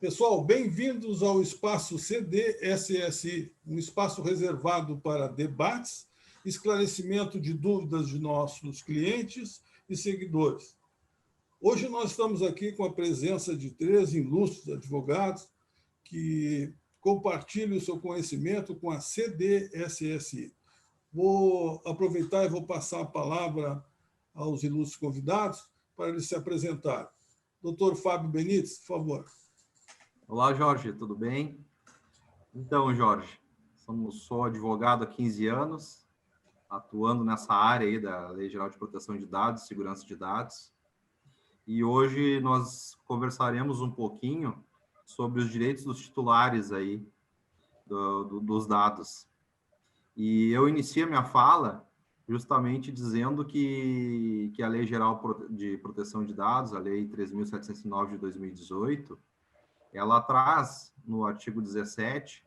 Pessoal, bem-vindos ao espaço CDSSI, um espaço reservado para debates, esclarecimento de dúvidas de nossos clientes e seguidores. Hoje nós estamos aqui com a presença de 3 ilustres advogados que compartilham o seu conhecimento com a CDSSI. Vou aproveitar e vou passar a palavra aos ilustres convidados para eles se apresentarem. Doutor Fábio Benites, por favor. Olá, Jorge, tudo bem? Então, Jorge, sou advogado há 15 anos, atuando nessa área aí da Lei Geral de Proteção de Dados, Segurança de Dados, e hoje nós conversaremos um pouquinho sobre os direitos dos titulares aí dos dados. E eu inicio a minha fala justamente dizendo que a Lei Geral de Proteção de Dados, a Lei 3.709 de 2018, ela traz, no artigo 17,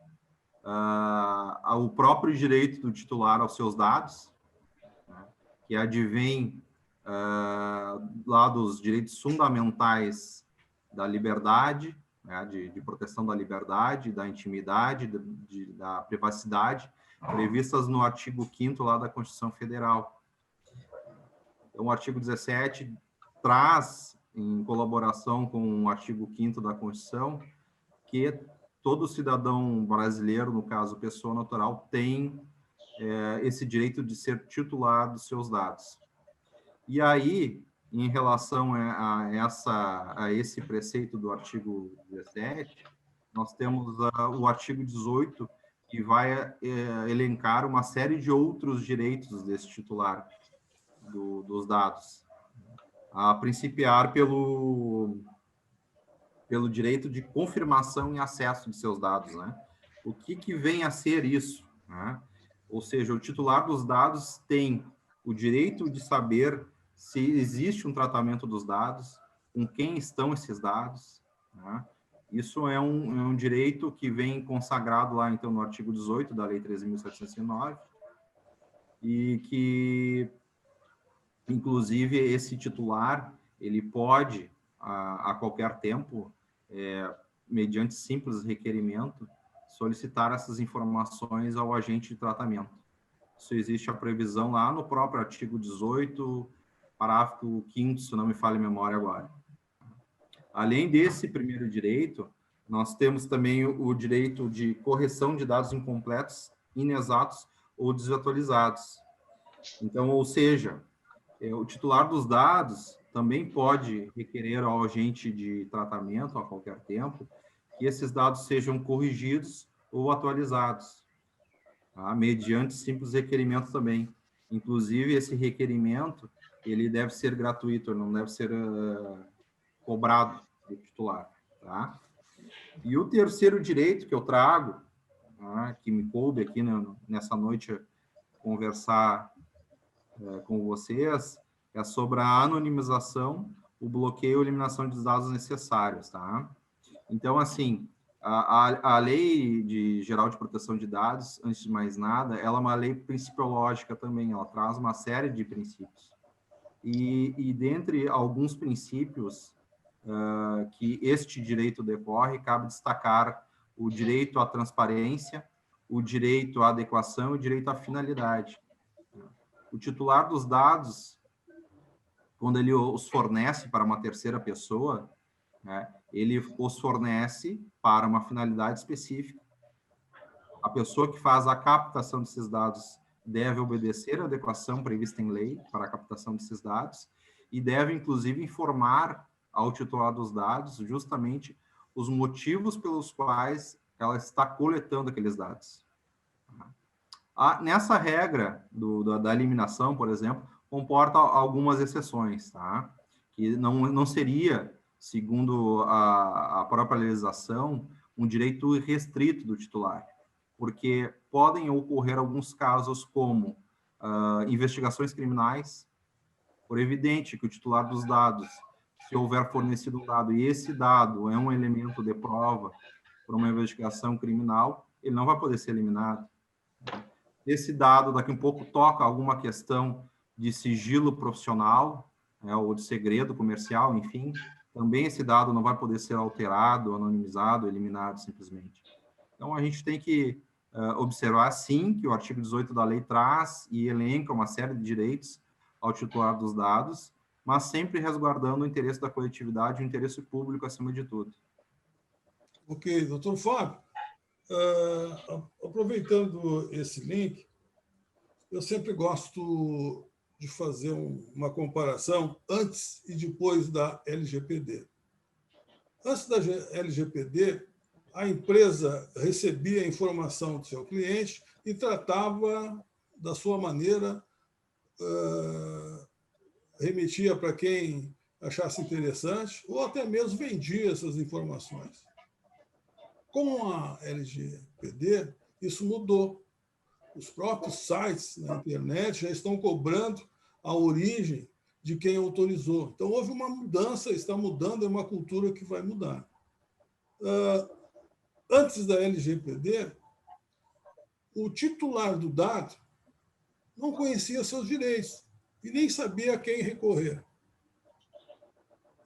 o próprio direito do titular aos seus dados, né, que advém lá dos direitos fundamentais da liberdade, né, de proteção da liberdade, da intimidade, da privacidade, previstas no artigo 5º lá da Constituição Federal. Então, o artigo 17 traz, em colaboração com o artigo 5º da Constituição, que todo cidadão brasileiro, no caso pessoa natural, tem esse direito de ser titular dos seus dados. E aí, em relação a esse preceito do artigo 17, nós temos o artigo 18, que vai elencar uma série de outros direitos desse titular dos dados, a principiar pelo direito de confirmação e acesso de seus dados, né? O que vem a ser isso, né? Ou seja, o titular dos dados tem o direito de saber se existe um tratamento dos dados, com quem estão esses dados, né? Isso é um direito que vem consagrado lá, então, no artigo 18 da Lei 13.709, e que, inclusive, esse titular, ele pode, a qualquer tempo, mediante simples requerimento, solicitar essas informações ao agente de tratamento. Isso existe a previsão lá no próprio artigo 18, parágrafo 5º, se não me falha a memória agora. Além desse primeiro direito, nós temos também o direito de correção de dados incompletos, inexatos ou desatualizados. Então, ou seja, o titular dos dados também pode requerer ao agente de tratamento, a qualquer tempo, que esses dados sejam corrigidos ou atualizados, tá? Mediante simples requerimento também. Inclusive, esse requerimento, ele deve ser gratuito, não deve ser cobrado do titular, tá? E o terceiro direito que eu trago, tá, que me coube aqui nessa noite conversar com vocês, é sobre a anonimização, o bloqueio ou eliminação dos dados necessários, tá? Então, assim, a Lei Geral de Proteção de Dados, antes de mais nada, ela é uma lei principiológica também, ela traz uma série de princípios. E dentre alguns princípios que este direito decorre, cabe destacar o direito à transparência, o direito à adequação e o direito à finalidade. O titular dos dados, quando ele os fornece para uma terceira pessoa, né, ele os fornece para uma finalidade específica. A pessoa que faz a captação desses dados deve obedecer à adequação prevista em lei para a captação desses dados e deve, inclusive, informar ao titular dos dados justamente os motivos pelos quais ela está coletando aqueles dados. Nessa regra da eliminação, por exemplo, comporta algumas exceções, tá? Que não seria, segundo a própria legislação, um direito restrito do titular, porque podem ocorrer alguns casos como investigações criminais, por evidente que o titular dos dados, se houver fornecido um dado e esse dado é um elemento de prova para uma investigação criminal, ele não vai poder ser eliminado. Esse dado, daqui a um pouco, toca alguma questão de sigilo profissional, né, ou de segredo comercial, enfim, também esse dado não vai poder ser alterado, anonimizado, eliminado simplesmente. Então, a gente tem que observar, sim, que o artigo 18 da lei traz e elenca uma série de direitos ao titular dos dados, mas sempre resguardando o interesse da coletividade e o interesse público acima de tudo. Ok, doutor Fábio, aproveitando esse link, eu sempre gosto de fazer uma comparação antes e depois da LGPD. Antes da LGPD, a empresa recebia a informação do seu cliente e tratava da sua maneira, remetia para quem achasse interessante, ou até mesmo vendia essas informações. Com a LGPD, isso mudou. Os próprios sites na internet já estão cobrando a origem de quem autorizou. Então, houve uma mudança, está mudando, é uma cultura que vai mudar. Antes da LGPD, o titular do dado não conhecia seus direitos e nem sabia a quem recorrer.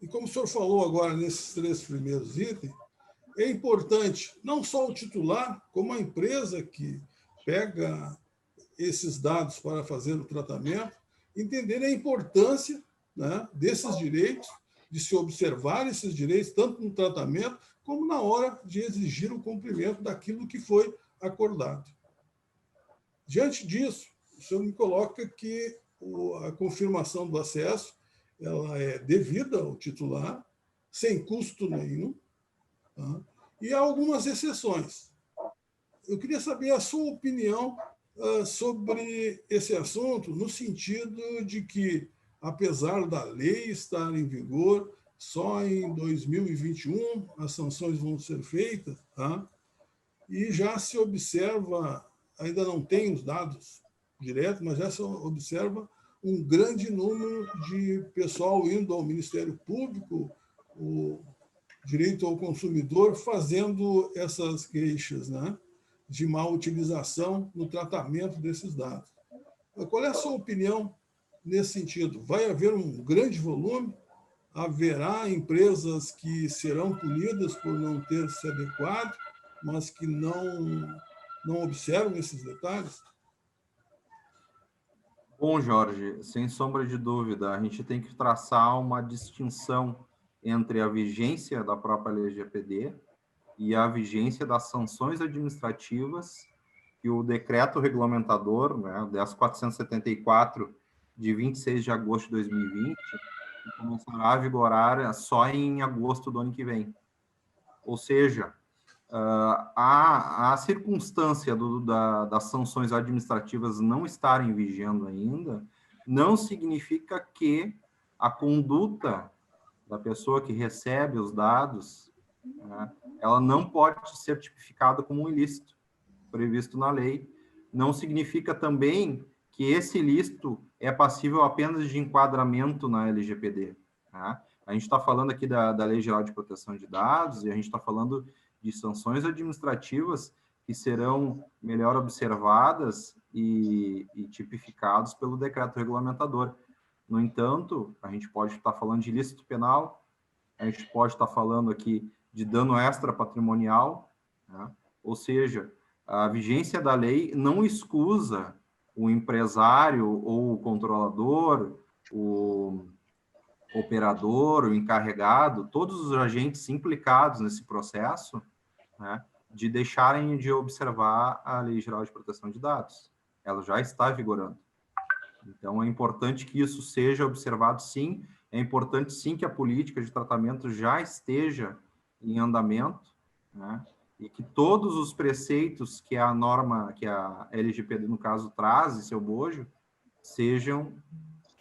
E como o senhor falou agora nesses 3 primeiros itens, é importante não só o titular, como a empresa que pega esses dados para fazer o tratamento, entender a importância, né, desses direitos, de se observar esses direitos, tanto no tratamento, como na hora de exigir o cumprimento daquilo que foi acordado. Diante disso, o senhor me coloca que a confirmação do acesso ela é devida ao titular, sem custo nenhum, tá? E há algumas exceções. Eu queria saber a sua opinião sobre esse assunto, no sentido de que, apesar da lei estar em vigor, só em 2021 as sanções vão ser feitas, tá? E já se observa, ainda não tem os dados diretos, mas já se observa um grande número de pessoal indo ao Ministério Público, o direito ao consumidor, fazendo essas queixas, né, de má utilização no tratamento desses dados. Qual é a sua opinião nesse sentido? Vai haver um grande volume? Haverá empresas que serão punidas por não ter se adequado, mas que não observam esses detalhes? Bom, Jorge, sem sombra de dúvida, a gente tem que traçar uma distinção entre a vigência da própria LGPD e a vigência das sanções administrativas que o decreto regulamentador, né, o 10.474, de 26 de agosto de 2020, começará a vigorar só em agosto do ano que vem. Ou seja, a circunstância das sanções administrativas não estarem vigendo ainda não significa que a conduta da pessoa que recebe os dados, né, ela não pode ser tipificada como um ilícito previsto na lei. Não significa também que esse ilícito é passível apenas de enquadramento na LGPD. Tá? A gente está falando aqui da Lei Geral de Proteção de Dados e a gente está falando de sanções administrativas que serão melhor observadas e tipificados pelo decreto regulamentador. No entanto, a gente pode estar falando de ilícito penal, a gente pode estar falando aqui de dano extra patrimonial, né? Ou seja, a vigência da lei não excusa o empresário ou o controlador, o operador, o encarregado, todos os agentes implicados nesse processo, né, de deixarem de observar a Lei Geral de Proteção de Dados. Ela já está vigorando. Então, é importante que isso seja observado, sim. É importante, sim, que a política de tratamento já esteja em andamento, né, e que todos os preceitos que a norma, que a LGPD, no caso, traz em seu bojo, sejam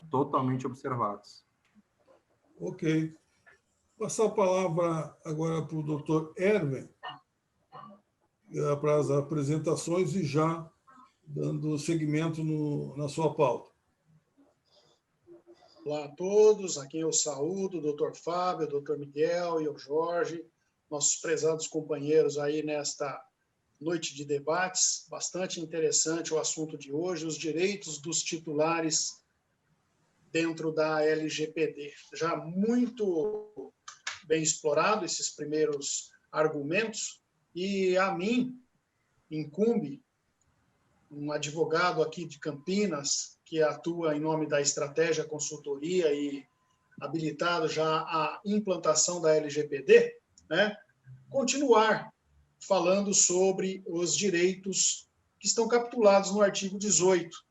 totalmente observados. Ok. Passar a palavra agora para o doutor Hermen, para as apresentações e já dando seguimento na sua pauta. Olá a todos, aqui eu saúdo o doutor Fábio, o doutor Miguel e o Jorge, nossos prezados companheiros aí nesta noite de debates. Bastante interessante o assunto de hoje, os direitos dos titulares dentro da LGPD. Já muito bem explorado esses primeiros argumentos, e a mim incumbe, um advogado aqui de Campinas, que atua em nome da Estratégia Consultoria e habilitado já a implantação da LGPD, né, continuar falando sobre os direitos que estão capitulados no artigo 18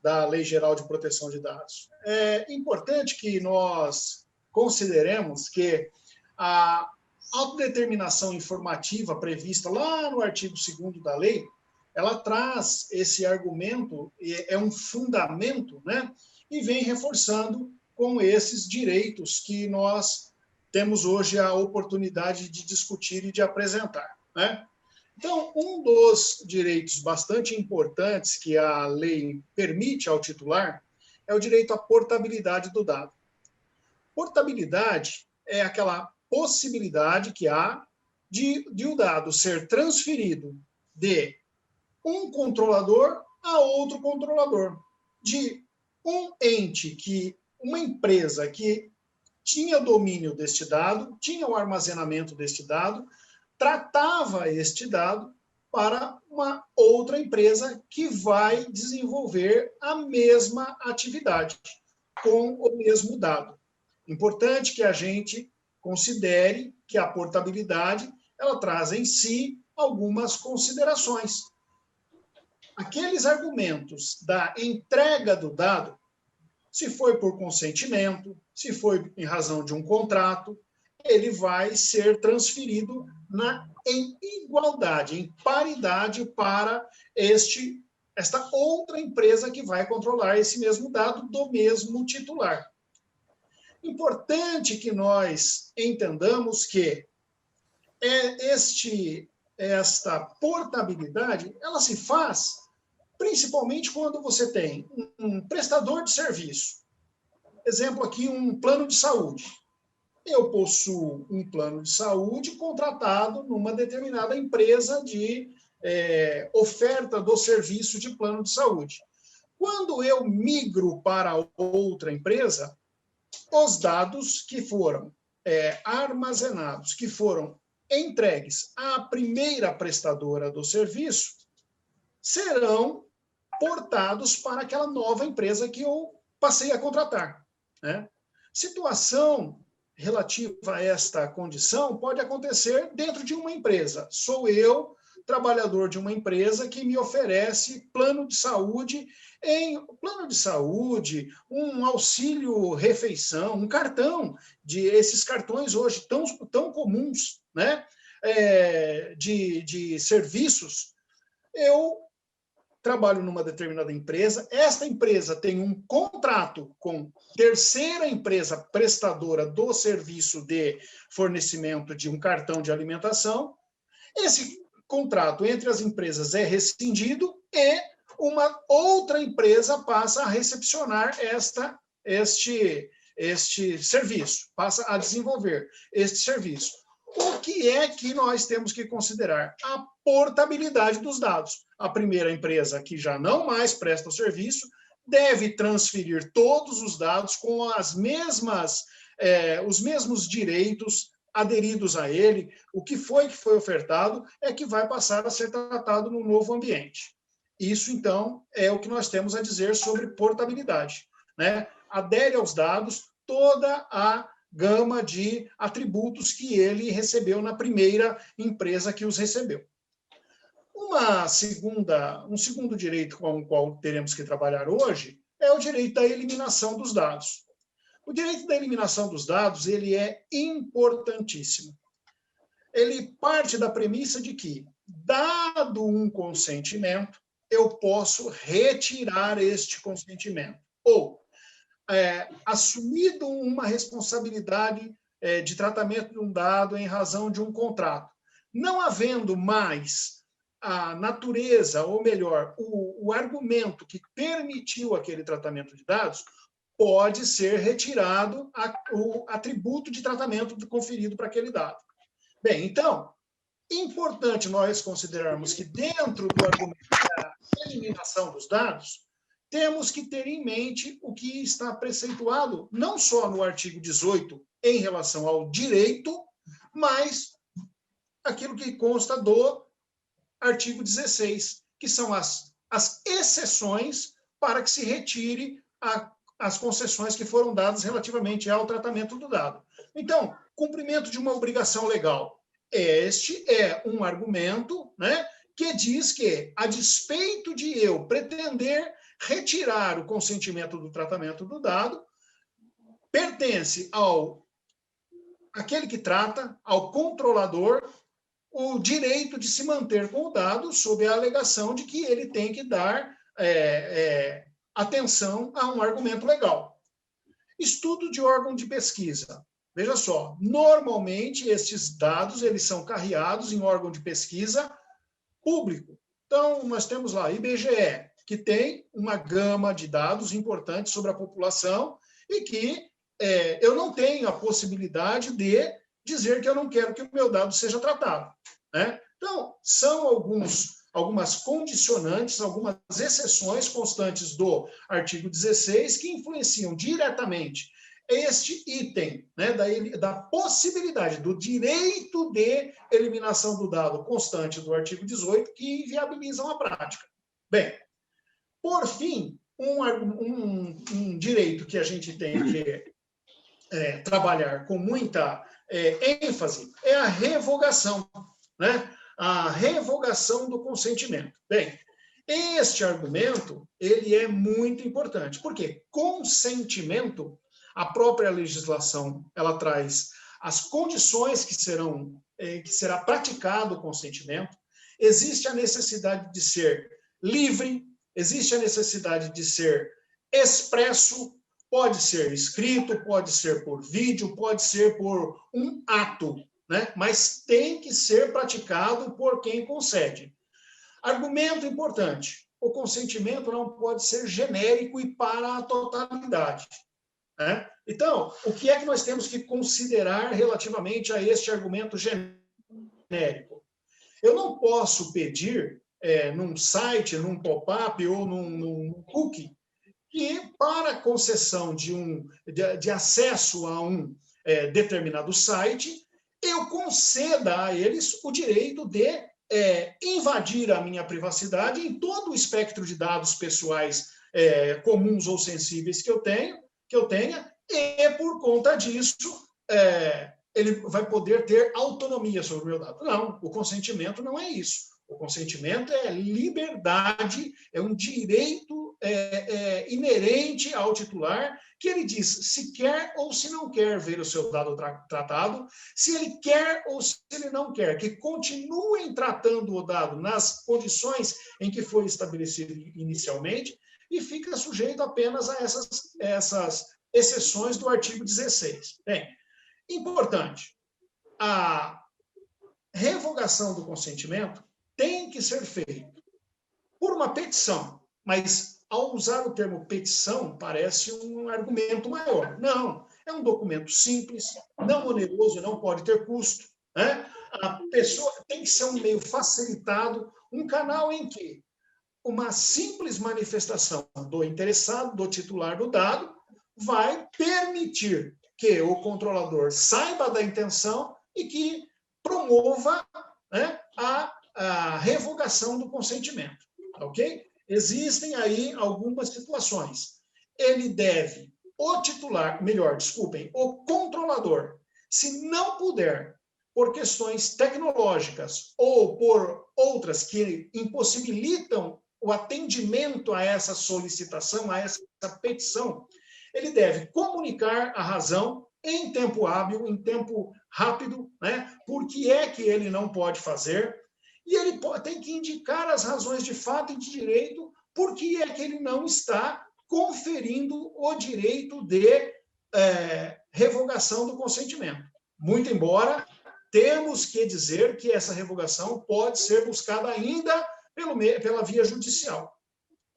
da Lei Geral de Proteção de Dados. É importante que nós consideremos que a autodeterminação informativa prevista lá no artigo 2º da lei, ela traz esse argumento, é um fundamento, né, e vem reforçando com esses direitos que nós temos hoje a oportunidade de discutir e de apresentar, né? Então, um dos direitos bastante importantes que a lei permite ao titular é o direito à portabilidade do dado. Portabilidade é aquela possibilidade que há de o dado ser transferido de um controlador a outro controlador, de um ente uma empresa que tinha domínio deste dado, tinha o armazenamento deste dado, tratava este dado para uma outra empresa que vai desenvolver a mesma atividade com o mesmo dado. Importante que a gente considere que a portabilidade ela traz em si algumas considerações. Aqueles argumentos da entrega do dado, se foi por consentimento, se foi em razão de um contrato, ele vai ser transferido em igualdade, em paridade para esta outra empresa que vai controlar esse mesmo dado do mesmo titular. Importante que nós entendamos que esta portabilidade ela se faz principalmente quando você tem um prestador de serviço. Exemplo aqui, um plano de saúde. Eu possuo um plano de saúde contratado numa determinada empresa de oferta do serviço de plano de saúde. Quando eu migro para outra empresa, os dados que foram armazenados, que foram entregues à primeira prestadora do serviço, serão portados para aquela nova empresa que eu passei a contratar, né? Situação relativa a esta condição pode acontecer dentro de uma empresa. Sou eu, trabalhador de uma empresa, que me oferece plano de saúde, um auxílio refeição, um cartão, esses cartões hoje tão comuns, né? De serviços. Eu trabalho numa determinada empresa, esta empresa tem um contrato com terceira empresa prestadora do serviço de fornecimento de um cartão de alimentação. Esse contrato entre as empresas é rescindido e uma outra empresa passa a recepcionar este serviço, passa a desenvolver este serviço. O que é que nós temos que considerar? A portabilidade dos dados. A primeira empresa, que já não mais presta o serviço, deve transferir todos os dados com os mesmos direitos aderidos a ele. O que foi ofertado é que vai passar a ser tratado no novo ambiente. Isso, então, é o que nós temos a dizer sobre portabilidade, né? Adere aos dados toda a gama de atributos que ele recebeu na primeira empresa que os recebeu. Um segundo direito com o qual teremos que trabalhar hoje é o direito da eliminação dos dados. O direito da eliminação dos dados ele é importantíssimo. Ele parte da premissa de que, dado um consentimento, eu posso retirar este consentimento. Ou, assumido uma responsabilidade de tratamento de um dado em razão de um contrato, não havendo mais a natureza, ou melhor, o argumento que permitiu aquele tratamento de dados, pode ser retirado o atributo de tratamento conferido para aquele dado. Bem, então, importante nós considerarmos que dentro do argumento da eliminação dos dados, temos que ter em mente o que está preceituado, não só no artigo 18, em relação ao direito, mas aquilo que consta do artigo 16, que são as exceções para que se retire as concessões que foram dadas relativamente ao tratamento do dado. Então, cumprimento de uma obrigação legal. Este é um argumento, né, que diz que, a despeito de eu pretender retirar o consentimento do tratamento do dado, pertence àquele que trata, ao controlador, o direito de se manter com o dado sob a alegação de que ele tem que dar atenção a um argumento legal. Estudo de órgão de pesquisa. Veja só, normalmente estes dados eles são carreados em órgão de pesquisa público. Então, nós temos lá IBGE, que tem uma gama de dados importantes sobre a população e que eu não tenho a possibilidade de dizer que eu não quero que o meu dado seja tratado, né? Então, são algumas condicionantes, algumas exceções constantes do artigo 16 que influenciam diretamente este item, né, da possibilidade do direito de eliminação do dado constante do artigo 18 que inviabilizam a prática. Bem, por fim, um direito que a gente tem que trabalhar com muita ênfase é a revogação, né? A revogação do consentimento. Bem, este argumento ele é muito importante, porque consentimento, a própria legislação, ela traz as condições que será praticado o consentimento, existe a necessidade de ser livre, existe a necessidade de ser expresso, pode ser escrito, pode ser por vídeo, pode ser por um ato, né? Mas tem que ser praticado por quem concede. Argumento importante: o consentimento não pode ser genérico e para a totalidade, né? Então, o que é que nós temos que considerar relativamente a este argumento genérico? Eu não posso pedir num site, num pop-up ou num cookie que, para a concessão de acesso a um determinado site, eu conceda a eles o direito de invadir a minha privacidade em todo o espectro de dados pessoais comuns ou sensíveis que eu tenha, e, por conta disso, ele vai poder ter autonomia sobre o meu dado. Não, o consentimento não é isso. O consentimento é liberdade, é um direito inerente ao titular, que ele diz se quer ou se não quer ver o seu dado tratado, se ele quer ou se ele não quer, que continuem tratando o dado nas condições em que foi estabelecido inicialmente, e fica sujeito apenas a essas exceções do artigo 16. Bem, importante, a revogação do consentimento tem que ser feito por uma petição, mas ao usar o termo petição parece um argumento maior. Não, é um documento simples, não oneroso, não pode ter custo, né? A pessoa tem que ser um meio facilitado, um canal em que uma simples manifestação do interessado, do titular do dado, vai permitir que o controlador saiba da intenção e que promova, né, a revogação do consentimento, ok? Existem aí algumas situações. Ele deve, o controlador, se não puder, por questões tecnológicas ou por outras que impossibilitam o atendimento a essa solicitação, a essa petição, ele deve comunicar a razão em tempo hábil, em tempo rápido, né? Por que é que ele não pode fazer, e ele tem que indicar as razões de fato e de direito por que é que ele não está conferindo o direito de revogação do consentimento. Muito embora temos que dizer que essa revogação pode ser buscada ainda pela via judicial.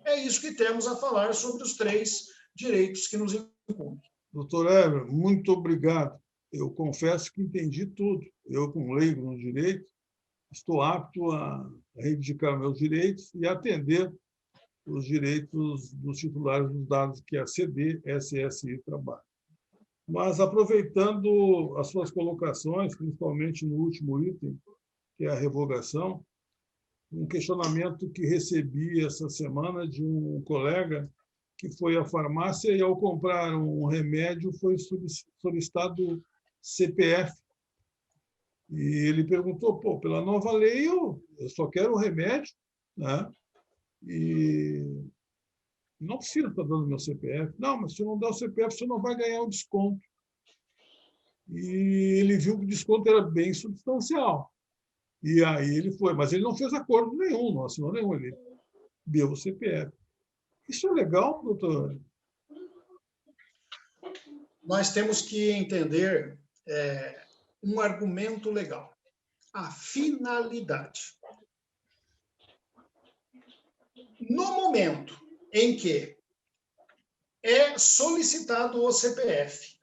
É isso que temos a falar sobre os 3 direitos que nos incumbem. Doutor Heber, muito obrigado. Eu confesso que entendi tudo. Eu, como leigo no direito, estou apto a reivindicar meus direitos e atender os direitos dos titulares dos dados que a CD, SSI trabalha. Mas, aproveitando as suas colocações, principalmente no último item, que é a revogação, um questionamento que recebi essa semana de um colega que foi à farmácia e, ao comprar um remédio, foi solicitado CPF. E ele perguntou, pô, pela nova lei, eu só quero o remédio, né? E não precisa estar dando meu CPF. Não, mas se eu não der o CPF, você não vai ganhar o desconto. E ele viu que o desconto era bem substancial. E aí ele foi, mas ele não fez acordo nenhum, não assinou nenhum, ele deu o CPF. Isso é legal, doutor? Nós temos que entender um argumento legal. A finalidade. No momento em que é solicitado o CPF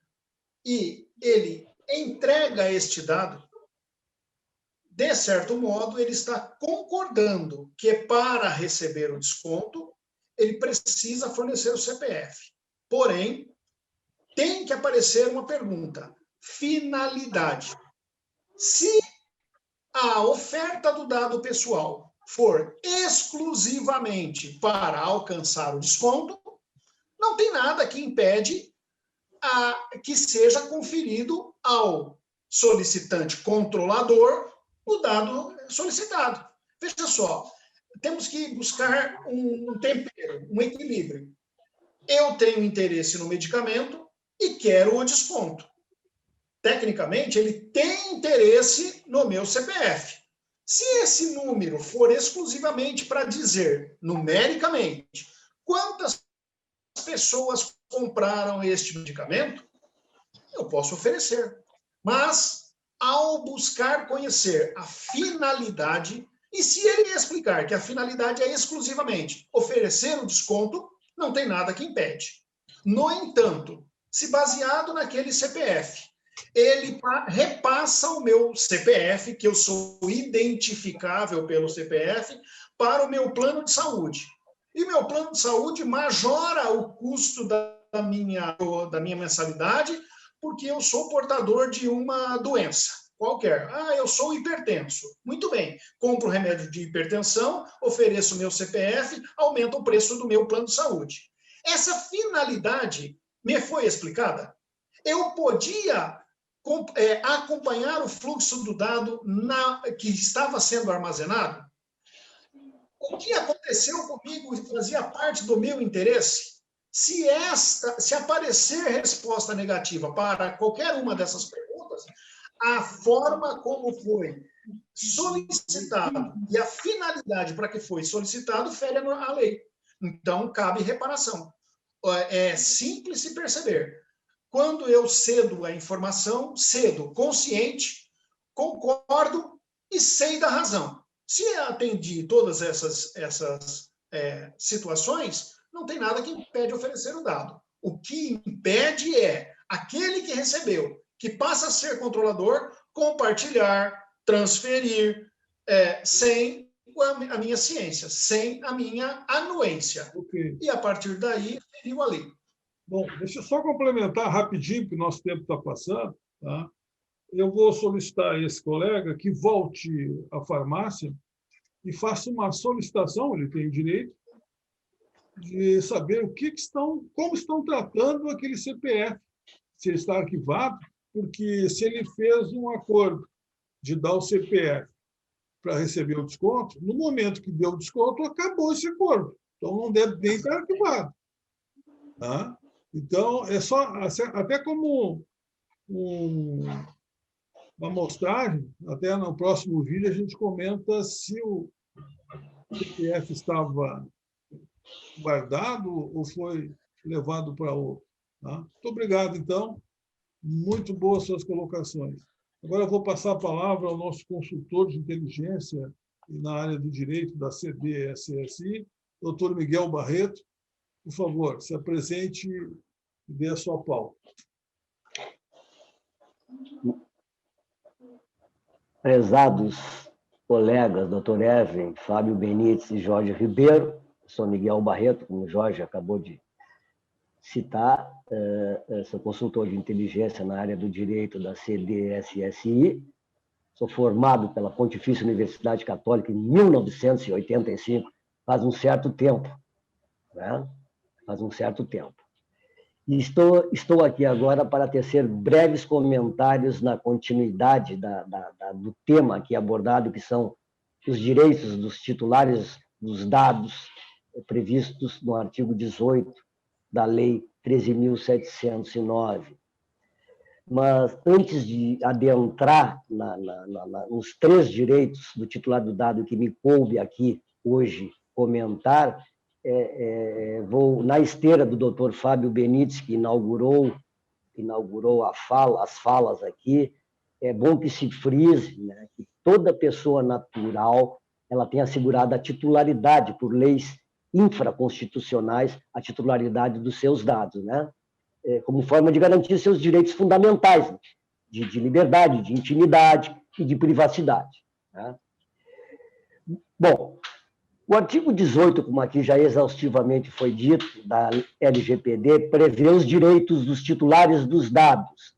e ele entrega este dado, de certo modo, ele está concordando que para receber o desconto, ele precisa fornecer o CPF. Porém, tem que aparecer uma pergunta: finalidade. Se a oferta do dado pessoal for exclusivamente para alcançar o desconto, não tem nada que impede que seja conferido ao solicitante controlador o dado solicitado. Veja só, temos que buscar um tempero, um equilíbrio. Eu tenho interesse no medicamento e quero o desconto. Tecnicamente, ele tem interesse no meu CPF. Se esse número for exclusivamente para dizer, numericamente, quantas pessoas compraram este medicamento, eu posso oferecer. Mas, ao buscar conhecer a finalidade, e se ele explicar que a finalidade é exclusivamente oferecer o desconto, não tem nada que impede. No entanto, se baseado naquele CPF, ele repassa o meu CPF, que eu sou identificável pelo CPF, para o meu plano de saúde. E meu plano de saúde majora o custo da minha mensalidade, porque eu sou portador de uma doença qualquer. Eu sou hipertenso. Muito bem, compro remédio de hipertensão, ofereço meu CPF, aumenta o preço do meu plano de saúde. Essa finalidade me foi explicada? Eu podia acompanhar o fluxo do dado que estava sendo armazenado? O que aconteceu comigo fazia parte do meu interesse? Se aparecer resposta negativa para qualquer uma dessas perguntas, a forma como foi solicitado e a finalidade para que foi solicitado fere a lei. Então, cabe reparação. É simples se perceber. Quando eu cedo a informação, cedo consciente, concordo e sei da razão. Se atendi todas essas situações, não tem nada que impede oferecer o dado. O que impede é aquele que recebeu, que passa a ser controlador, compartilhar, transferir, sem a minha ciência, sem a minha anuência. Okay. E, a partir daí, feriu a lei. Bom, deixa eu só complementar rapidinho, porque o nosso tempo está passando. Tá? Eu vou solicitar a esse colega que volte à farmácia e faça uma solicitação, ele tem o direito, de saber como estão tratando aquele CPF, se ele está arquivado, porque se ele fez um acordo de dar o CPF para receber o desconto, no momento que deu o desconto, acabou esse acordo. Então, não deve nem estar arquivado. Tá? Então, é só, até como uma amostragem, até no próximo vídeo a gente comenta se o CPF estava guardado ou foi levado para outro. Tá? Muito obrigado, então. Muito boas suas colocações. Agora eu vou passar a palavra ao nosso consultor de inteligência na área do direito da CDSSI, doutor Miguel Barreto. Por favor, se apresente e dê a sua pauta. Prezados colegas, doutor Evelyn, Fábio Benites e Jorge Ribeiro, sou Miguel Barreto, como o Jorge acabou de citar, sou consultor de inteligência na área do direito da CDSSI, sou formado pela Pontifícia Universidade Católica em 1985, faz um certo tempo, né? Faz um certo tempo. E estou aqui agora para tecer breves comentários na continuidade do tema aqui abordado, que são os direitos dos titulares dos dados previstos no artigo 18 da Lei 13.709. Mas, antes de adentrar nos 3 direitos do titular do dado que me coube aqui hoje comentar, vou na esteira do Dr. Fábio Benites, que inaugurou as falas aqui. É bom que se frise, né, que toda pessoa natural ela tem assegurada a titularidade por leis infraconstitucionais, a titularidade dos seus dados, né? Como forma de garantir seus direitos fundamentais, né? de liberdade, de intimidade e de privacidade, né? Bom, o artigo 18, como aqui já exaustivamente foi dito, da LGPD, prevê os direitos dos titulares dos dados.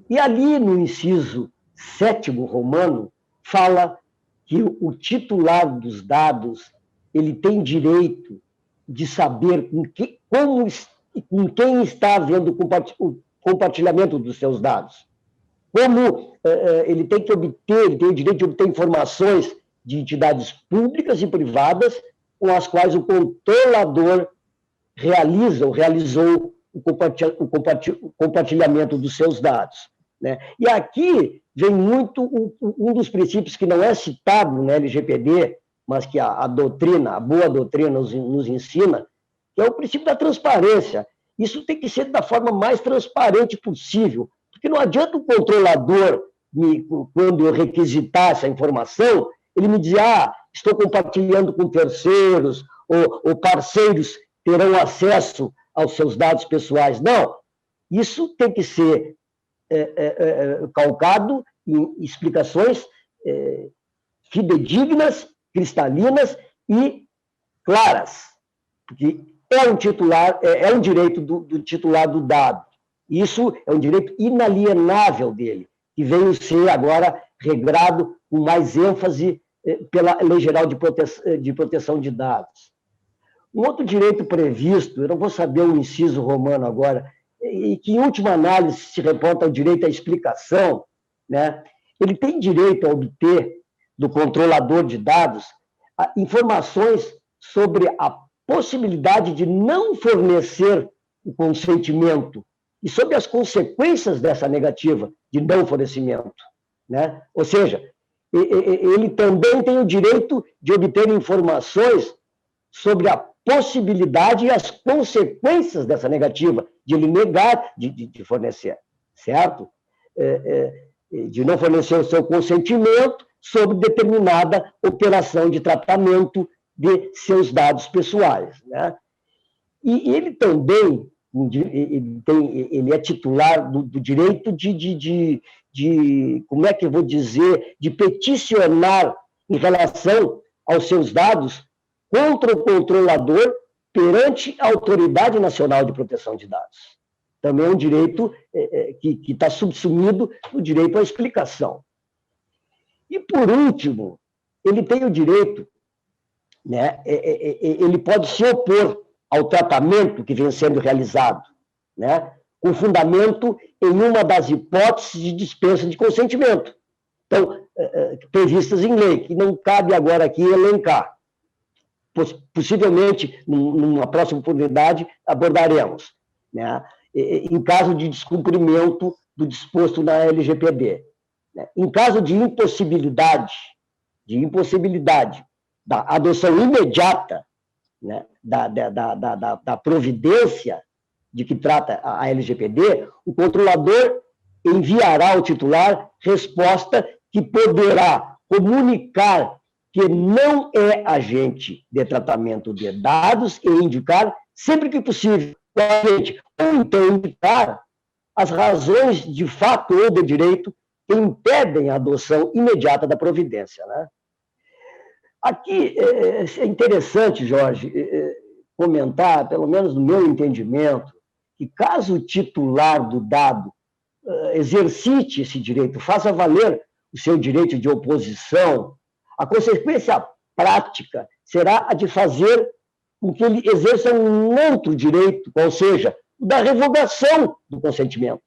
E ali, no inciso 7º romano, fala que o titular dos dados ele tem direito de saber com quem está havendo o compartilhamento dos seus dados. Como ele tem o direito de obter informações de entidades públicas e privadas com as quais o controlador realizou o compartilhamento dos seus dados, né? E aqui vem muito um dos princípios que não é citado na LGPD, mas que a boa doutrina nos ensina, que é o princípio da transparência. Isso tem que ser da forma mais transparente possível, porque não adianta o controlador, quando eu requisitar essa informação, ele me dizer, estou compartilhando com terceiros, ou parceiros terão acesso aos seus dados pessoais. Não, isso tem que ser calcado em explicações fidedignas, cristalinas e claras, porque é um direito do titular do dado. Isso é um direito inalienável dele, que veio ser agora regrado com mais ênfase pela Lei Geral de Proteção de Dados. Um outro direito previsto, eu não vou saber o inciso romano agora, e que, em última análise, se reporta ao direito à explicação, né? Ele tem direito a obter do controlador de dados informações sobre a possibilidade de não fornecer o consentimento e sobre as consequências dessa negativa de não fornecimento, né? Ou seja, ele também tem o direito de obter informações sobre a possibilidade e as consequências dessa negativa, de ele negar de fornecer, certo? De não fornecer o seu consentimento sobre determinada operação de tratamento de seus dados pessoais, né? E ele também ele é titular do direito como é que eu vou dizer, de peticionar em relação aos seus dados contra o controlador perante a Autoridade Nacional de Proteção de Dados. Também é um direito que está subsumido no direito à explicação. E, por último, ele tem o direito, né, ele pode se opor ao tratamento que vem sendo realizado, né, com fundamento em uma das hipóteses de dispensa de consentimento, então, previstas em lei, que não cabe agora aqui elencar. Possivelmente, numa próxima oportunidade, abordaremos, né, em caso de descumprimento do disposto na LGPD. Né. Em caso de impossibilidade da adoção imediata, né, da providência de que trata a LGPD, o controlador enviará ao titular resposta que poderá comunicar que não é agente de tratamento de dados e indicar, sempre que possível, o agente, ou então indicar as razões de fato ou de direito que impedem a adoção imediata da providência, né? Aqui é interessante, Jorge, comentar, pelo menos no meu entendimento, que caso o titular do dado exercite esse direito, faça valer o seu direito de oposição, a consequência prática será a de fazer com que ele exerça um outro direito, ou seja, o da revogação do consentimento.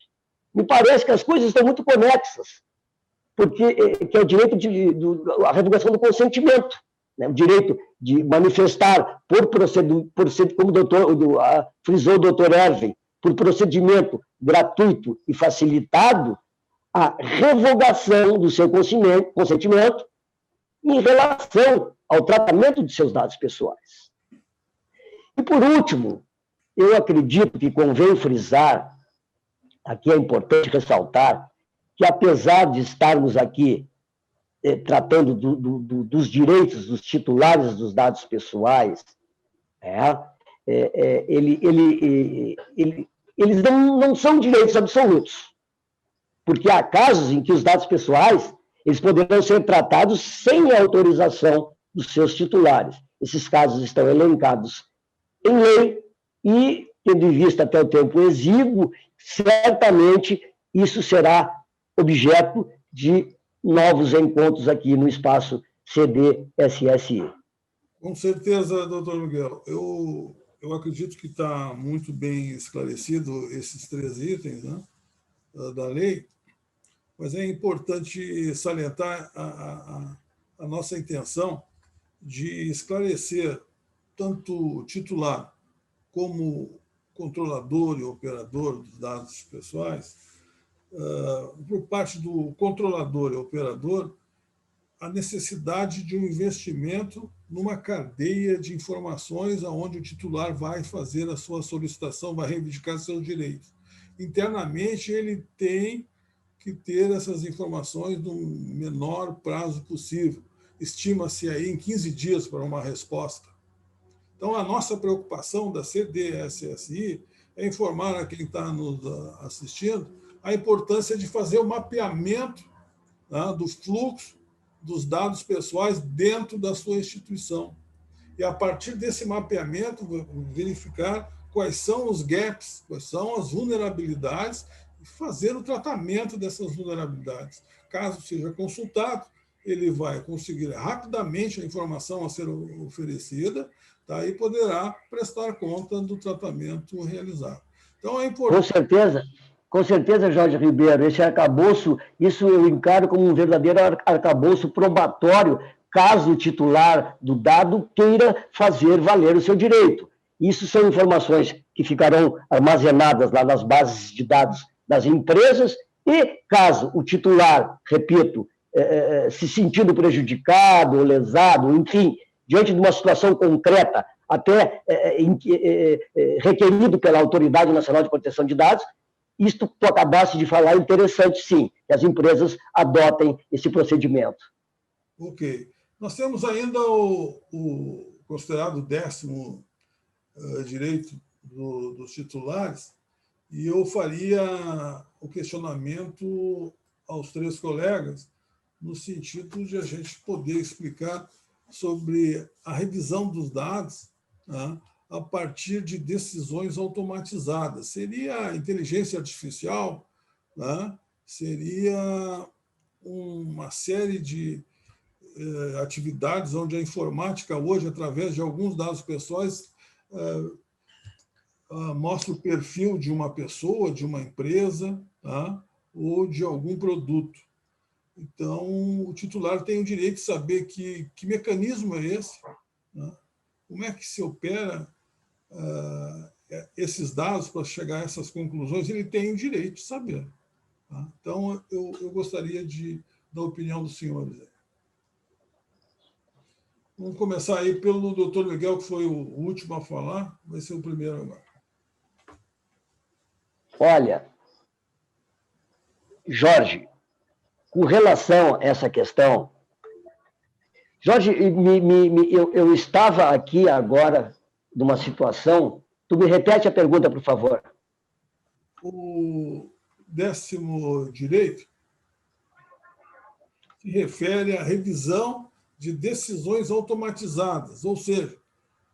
Me parece que as coisas estão muito conexas, porque que é o direito a revogação do consentimento, né? O direito de manifestar como frisou o doutor Erwin, por procedimento gratuito e facilitado, a revogação do seu consentimento em relação ao tratamento de seus dados pessoais. E, por último, eu acredito que convém frisar, aqui é importante ressaltar, que apesar de estarmos aqui tratando dos direitos dos titulares dos dados pessoais, eles não são direitos absolutos, porque há casos em que os dados pessoais eles poderão ser tratados sem a autorização dos seus titulares. Esses casos estão elencados em lei e, tendo em vista até o tempo exíguo, certamente isso será objeto de novos encontros aqui no espaço CD-SSI. Com certeza, doutor Miguel. Eu acredito que está muito bem esclarecido esses 3 itens, né, da lei, mas é importante salientar a nossa intenção de esclarecer tanto o titular como controlador e operador dos dados pessoais, por parte do controlador e operador, a necessidade de um investimento numa cadeia de informações onde o titular vai fazer a sua solicitação, vai reivindicar seus direitos. Internamente, ele tem que ter essas informações no menor prazo possível. Estima-se aí em 15 dias para uma resposta. Então, a nossa preocupação da CD-SSI é informar a quem está nos assistindo a importância de fazer o mapeamento, né, do fluxo dos dados pessoais dentro da sua instituição. E, a partir desse mapeamento, verificar quais são os gaps, quais são as vulnerabilidades e fazer o tratamento dessas vulnerabilidades. Caso seja consultado, ele vai conseguir rapidamente a informação a ser oferecida, tá, e poderá prestar conta do tratamento realizado. Então, é importante... Com certeza, Jorge Ribeiro, esse arcabouço, isso eu encaro como um verdadeiro arcabouço probatório, caso o titular do dado queira fazer valer o seu direito. Isso são informações que ficarão armazenadas lá nas bases de dados das empresas e, caso o titular, repito, se sentindo prejudicado ou lesado, enfim, diante de uma situação concreta, até requerido pela Autoridade Nacional de Proteção de Dados, isto que tu acabaste de falar é interessante, sim, que as empresas adotem esse procedimento. Ok. Nós temos ainda o considerado 10º direito dos titulares, e eu faria o questionamento aos 3 colegas, no sentido de a gente poder explicar sobre a revisão dos dados, né, a partir de decisões automatizadas. Seria a inteligência artificial, né? Seria uma série de atividades onde a informática hoje, através de alguns dados pessoais, mostra o perfil de uma pessoa, de uma empresa, tá? Ou de algum produto. Então, o titular tem o direito de saber que mecanismo é esse, né? Como é que se opera esses dados para chegar a essas conclusões, ele tem o direito de saber. Tá? Então, eu gostaria da opinião dos senhores. Vamos começar aí pelo doutor Miguel, que foi o último a falar, vai ser o primeiro agora. Olha, Jorge, com relação a essa questão, Jorge, eu estava aqui agora numa situação. Tu me repete a pergunta, por favor. O 10º direito se refere à revisão de decisões automatizadas, ou seja,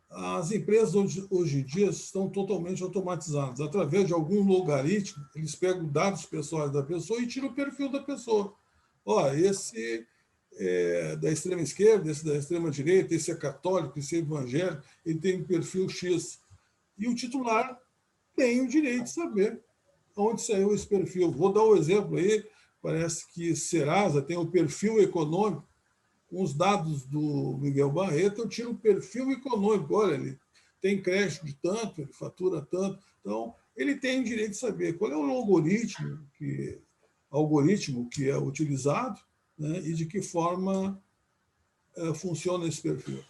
as empresas hoje em dia estão totalmente automatizadas. Através de algum logaritmo, eles pegam dados pessoais da pessoa e tiram o perfil da pessoa. Ó, esse é da extrema esquerda, esse da extrema direita, esse é católico, esse é evangélico, ele tem um perfil X. E o titular tem o direito de saber onde saiu esse perfil. Vou dar um exemplo aí, parece que Serasa tem o perfil econômico, com os dados do Miguel Barreto, eu tiro o perfil econômico. Olha, ele tem crédito de tanto, ele fatura tanto. Então, ele tem o direito de saber qual é o algoritmo que é utilizado, né, e de que forma funciona esse perfil.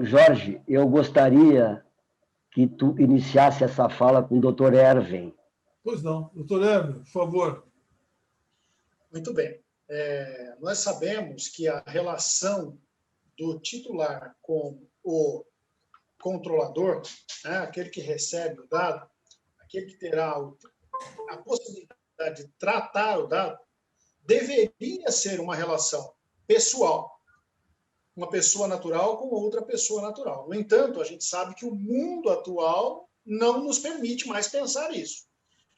Jorge, eu gostaria que tu iniciasse essa fala com o Dr. Erwin. Pois não. Dr. Erwin, por favor. Muito bem. Nós sabemos que a relação do titular com o controlador, né, aquele que recebe o dado, aquele que terá a possibilidade de tratar o dado, deveria ser uma relação pessoal, uma pessoa natural com outra pessoa natural. No entanto, a gente sabe que o mundo atual não nos permite mais pensar isso.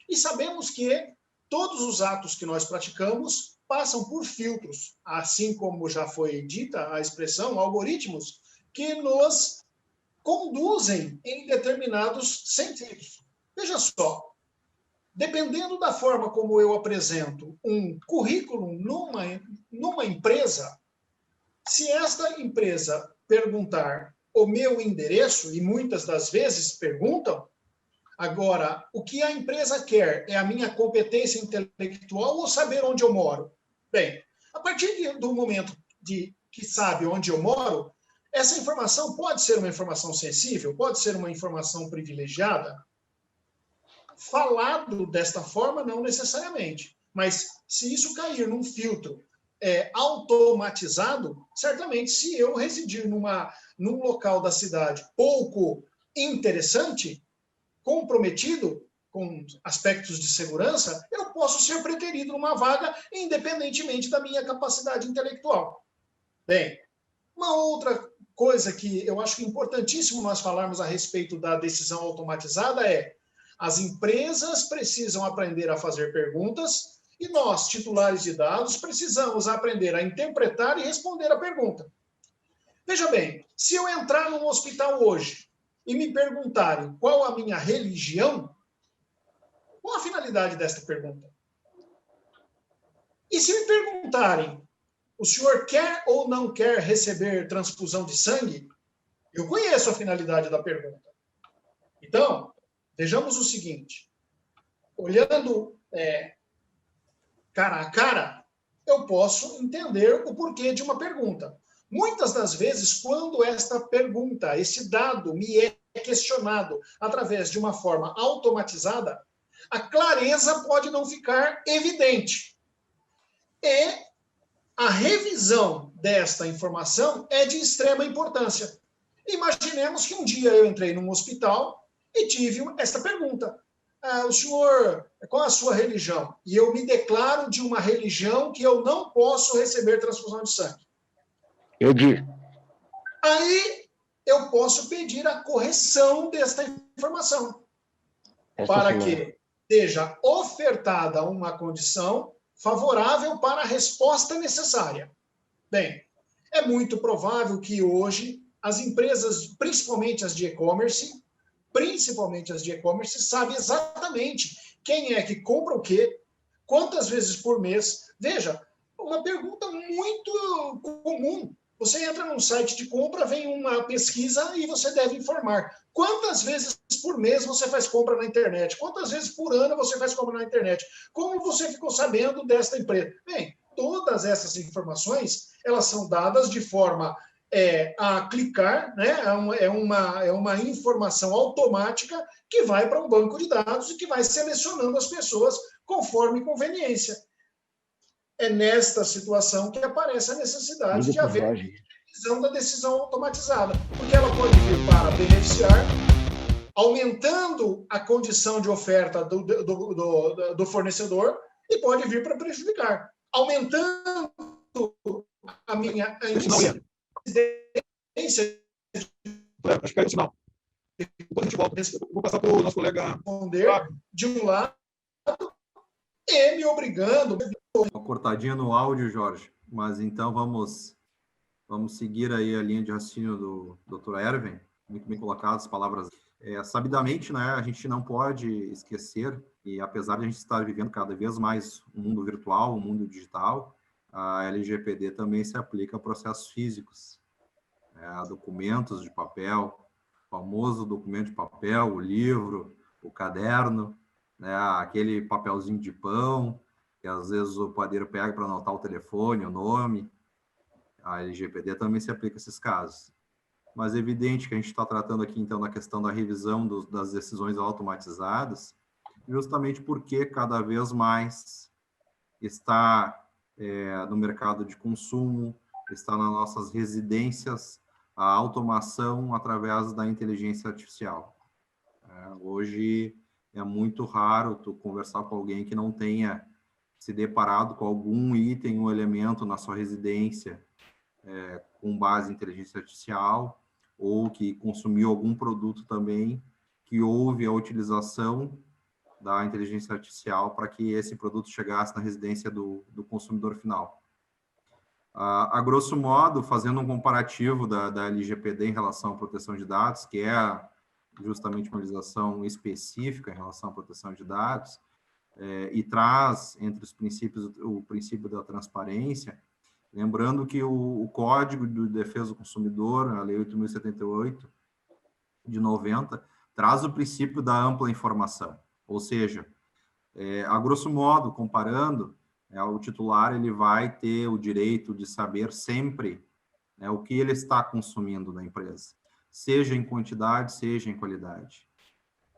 E sabemos que todos os atos que nós praticamos passam por filtros, assim como já foi dita a expressão, algoritmos, que nos conduzem em determinados sentidos. Veja só, dependendo da forma como eu apresento um currículo numa empresa, se esta empresa perguntar o meu endereço, e muitas das vezes perguntam, agora, o que a empresa quer é a minha competência intelectual ou saber onde eu moro? Bem, a partir do momento que sabe onde eu moro, essa informação pode ser uma informação sensível, pode ser uma informação privilegiada. Falado desta forma, não necessariamente. Mas se isso cair num filtro automatizado, certamente, se eu residir num local da cidade pouco interessante, comprometido com aspectos de segurança, eu posso ser preterido numa vaga, independentemente da minha capacidade intelectual. Bem, uma outra coisa que eu acho que é importantíssimo nós falarmos a respeito da decisão automatizada é: as empresas precisam aprender a fazer perguntas e nós, titulares de dados, precisamos aprender a interpretar e responder a pergunta. Veja bem, se eu entrar num hospital hoje e me perguntarem qual a minha religião, qual a finalidade desta pergunta? E se me perguntarem, o senhor quer ou não quer receber transfusão de sangue? Eu conheço a finalidade da pergunta. Então, vejamos o seguinte, olhando cara a cara, eu posso entender o porquê de uma pergunta. Muitas das vezes, quando esta pergunta, esse dado me é questionado através de uma forma automatizada, a clareza pode não ficar evidente. E a revisão desta informação é de extrema importância. Imaginemos que um dia eu entrei num hospital e tive esta pergunta. O senhor, qual a sua religião? E eu me declaro de uma religião que eu não posso receber transfusão de sangue. Eu digo. Aí eu posso pedir a correção desta informação para que seja ofertada uma condição favorável para a resposta necessária. Bem, é muito provável que hoje as empresas, principalmente as de e-commerce, sabem exatamente quem é que compra o quê, quantas vezes por mês. Veja, uma pergunta muito comum. Você entra num site de compra, vem uma pesquisa e você deve informar. Quantas vezes por mês você faz compra na internet? Quantas vezes por ano você faz compra na internet? Como você ficou sabendo desta empresa? Bem, todas essas informações, elas são dadas de forma a clicar, né? É uma informação automática que vai para um banco de dados e que vai selecionando as pessoas conforme conveniência. É nesta situação que aparece a necessidade de haver revisão da decisão automatizada, porque ela pode vir para beneficiar, aumentando a condição de oferta do fornecedor, e pode vir para prejudicar, aumentando a minha incidência. Acho que é o sinal. Depois a gente volta. Vou passar para o nosso colega. Responder de um lado e me obrigando. Uma cortadinha no áudio, Jorge, mas então vamos seguir aí a linha de raciocínio do Dr. Erwin, muito bem colocadas as palavras. Sabidamente, né, a gente não pode esquecer, e apesar de a gente estar vivendo cada vez mais um mundo virtual, um mundo digital, a LGPD também se aplica a processos físicos, a documentos de papel, o famoso documento de papel, o livro, o caderno, né, aquele papelzinho de pão, que às vezes o padeiro pega para anotar o telefone, o nome. A LGPD também se aplica a esses casos. Mas é evidente que a gente está tratando aqui, então, da questão da revisão das decisões automatizadas, justamente porque cada vez mais está no mercado de consumo, está nas nossas residências, a automação através da inteligência artificial. Hoje é muito raro tu conversar com alguém que não tenha se deparado com algum item, um elemento na sua residência com base em inteligência artificial, ou que consumiu algum produto também que houve a utilização da inteligência artificial para que esse produto chegasse na residência do consumidor final. A grosso modo, fazendo um comparativo da LGPD em relação à proteção de dados, que é justamente uma legislação específica em relação à proteção de dados, e traz entre os princípios o princípio da transparência, lembrando que o Código de Defesa do Consumidor, a Lei 8.078, de 90, traz o princípio da ampla informação. Ou seja, a grosso modo, comparando, o titular ele vai ter o direito de saber sempre o que ele está consumindo da empresa, seja em quantidade, seja em qualidade.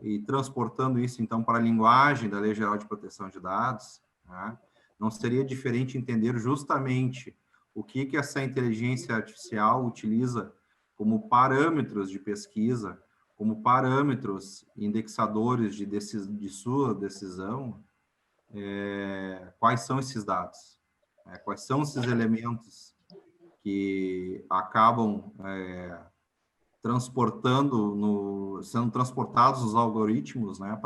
E transportando isso, então, para a linguagem da Lei Geral de Proteção de Dados, né, não seria diferente entender justamente o que essa inteligência artificial utiliza como parâmetros de pesquisa, como parâmetros indexadores de sua decisão, quais são esses dados, quais são esses elementos que acabam sendo transportados nos algoritmos, né,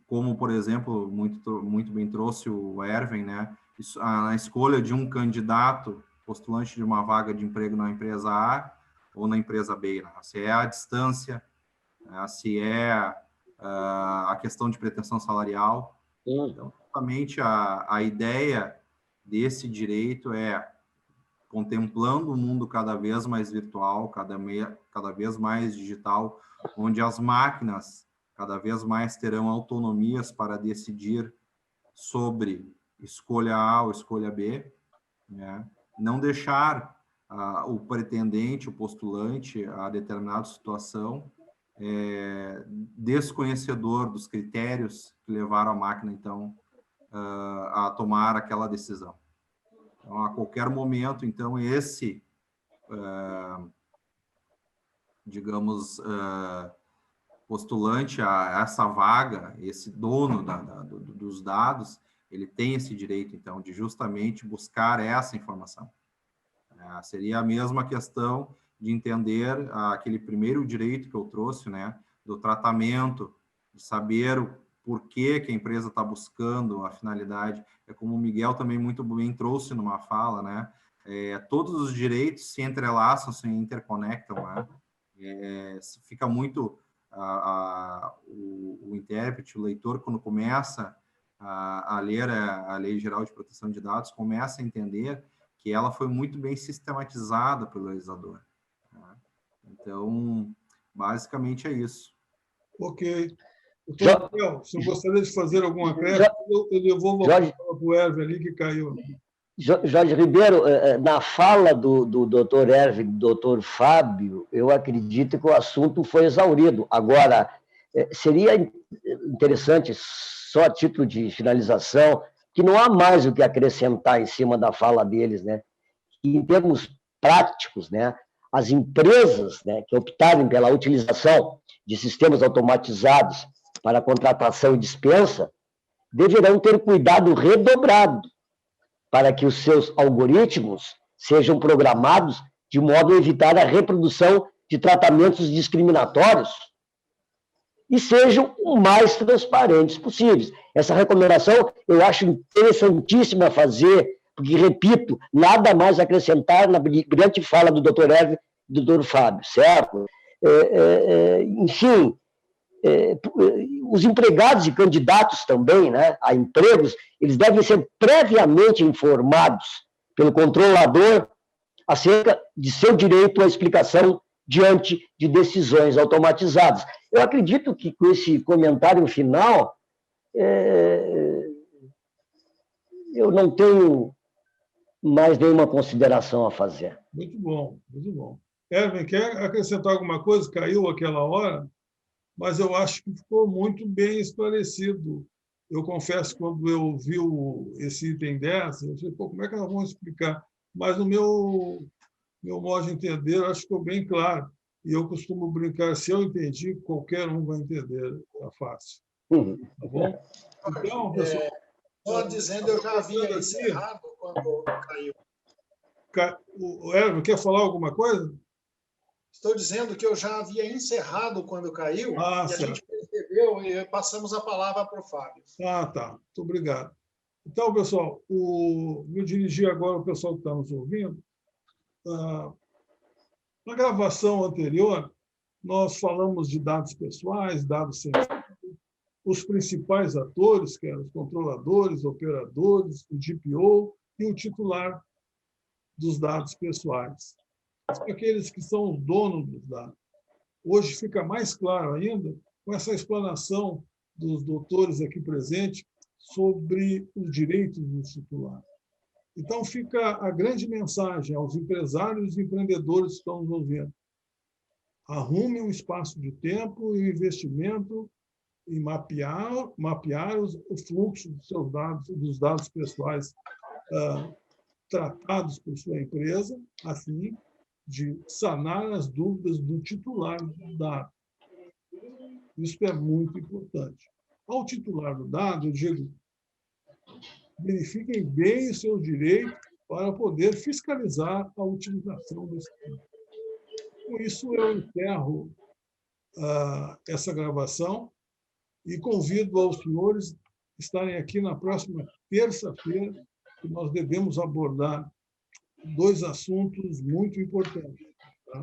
como, por exemplo, muito bem trouxe o Erwin, né, a escolha de um candidato postulante de uma vaga de emprego na empresa A ou na empresa B, né? Se é a distância, se é a questão de pretensão salarial. Então, justamente a ideia desse direito é contemplando um mundo cada vez mais virtual, cada vez mais digital, onde as máquinas cada vez mais terão autonomias para decidir sobre escolha A ou escolha B, né? Não deixar o pretendente, o postulante a determinada situação desconhecedor dos critérios que levaram a máquina, então, a tomar aquela decisão. Então, a qualquer momento, então, digamos, postulante a essa vaga, esse dono dos dados, ele tem esse direito, então, de justamente buscar essa informação. Seria a mesma questão de entender aquele primeiro direito que eu trouxe, né, do tratamento, de saber o porquê que a empresa está buscando a finalidade. É como o Miguel também muito bem trouxe numa fala, né, todos os direitos se entrelaçam, se interconectam, né, fica muito o intérprete, o leitor, quando começa a ler a Lei Geral de Proteção de Dados, começa a entender que ela foi muito bem sistematizada pelo legislador. Né? Então, basicamente é isso. Ok. Doutor Miguel, se eu gostaria de fazer alguma acréscimo, eu vou voltar para o Erwin ali que caiu. Jorge Ribeiro, na fala do doutor Erwin, do doutor Fábio, eu acredito que o assunto foi exaurido. Agora, seria interessante, só a título de finalização, que não há mais o que acrescentar em cima da fala deles, né? E, em termos práticos, né, as empresas, né, que optarem pela utilização de sistemas automatizados para contratação e dispensa deverão ter cuidado redobrado para que os seus algoritmos sejam programados de modo a evitar a reprodução de tratamentos discriminatórios e sejam o mais transparentes possíveis. Essa recomendação eu acho interessantíssima fazer, porque, repito, nada mais acrescentar na brilhante fala do Dr. Hervé e do Dr. Fábio, certo? Enfim, os empregados e candidatos também, né, a empregos, eles devem ser previamente informados pelo controlador acerca de seu direito à explicação diante de decisões automatizadas. Eu acredito que com esse comentário final, eu não tenho mais nenhuma consideração a fazer. Muito bom, muito bom. Hervé, quer acrescentar alguma coisa? Caiu aquela hora, mas eu acho que ficou muito bem esclarecido. Eu confesso, quando eu vi esse item 10, eu falei, como é que nós vamos explicar? Mas no meu modo de entender, eu acho que ficou bem claro. E eu costumo brincar, se eu entendi, qualquer um vai entender, é fácil. Tá bom? Então, pessoal... Só dizendo, eu já havia encerrado quando caiu. O Hervé, quer falar alguma coisa? Estou dizendo que eu já havia encerrado quando caiu, e certo. a gente percebeu e passamos a palavra para o Fábio. Tá. Muito obrigado. Então, pessoal, eu dirigi agora ao pessoal que está nos ouvindo. Na gravação anterior, nós falamos de dados pessoais, dados sensíveis, os principais atores, que eram os controladores, operadores, o DPO e o titular dos dados pessoais. São aqueles que são os donos dos dados. Hoje fica mais claro ainda com essa explanação dos doutores aqui presentes sobre os direitos do titular. Então, fica a grande mensagem aos empresários e empreendedores que estão nos ouvindo. Arrume um espaço de tempo e investimento em mapear o fluxo dos dados pessoais tratados por sua empresa, a fim de sanar as dúvidas do titular do dado. Isso é muito importante. Ao titular do dado, eu digo, verifiquem bem os seus direitos para poder fiscalizar a utilização desse dado. Com isso, eu encerro essa gravação e convido aos senhores a estarem aqui na próxima terça-feira, que nós devemos abordar 2 assuntos muito importantes.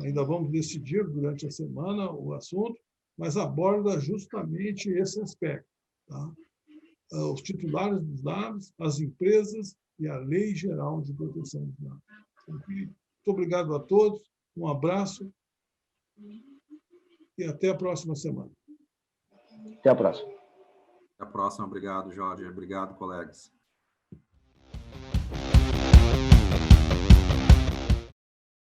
Ainda vamos decidir durante a semana o assunto, mas aborda justamente esse aspecto. Os titulares dos dados, as empresas e a Lei Geral de Proteção dos Dados. Muito obrigado a todos, um abraço e até a próxima semana. Até a próxima. Até a próxima. Obrigado, Jorge. Obrigado, colegas.